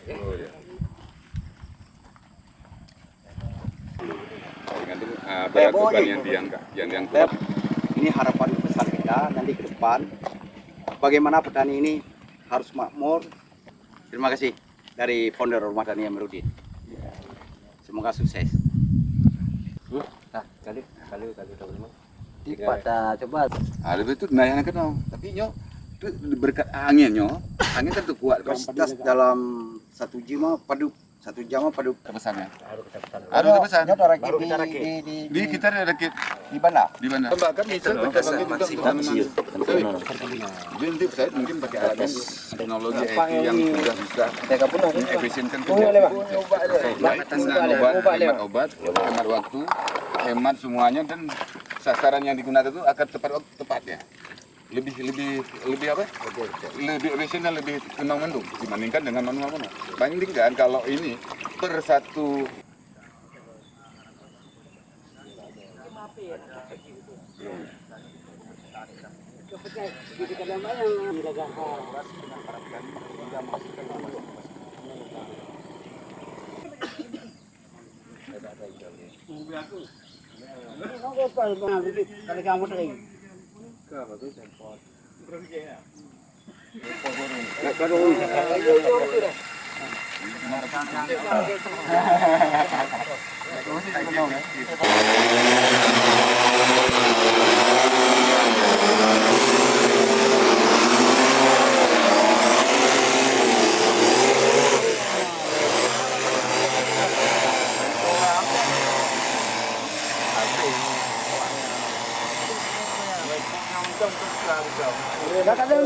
Oh ya. Tergantung berat beban yang diangkat, yang kuat. Ini harapan besar kita nanti ke depan. Bagaimana petani ini harus makmur. Terima kasih dari founder Rumah Tani Amiruddin. Semoga sukses. Nah, kali. Tipat coba. Ada itu naiknya kan, tapi nyo itu berkat anginnya, angin kan tuh kuat. Kapasitas dalam 1 jam padu Terbesarnya. Aduh, terbesar. Baru kita rakit. Di kita ada rakit Di mana? di mana? Bahkan bisa pakai Jadi saya mungkin pakai alat teknologi yang sudah bisa mengefisienkan kerja. Hemat obat, hemat waktu, hemat semuanya dan sasaran yang digunakan itu akan tepat ya. Lebih apa? Lebih efisien dan lebih tenang mendung dibandingkan dengan manual. Bandingkan kalau ini per satu Dah tak ada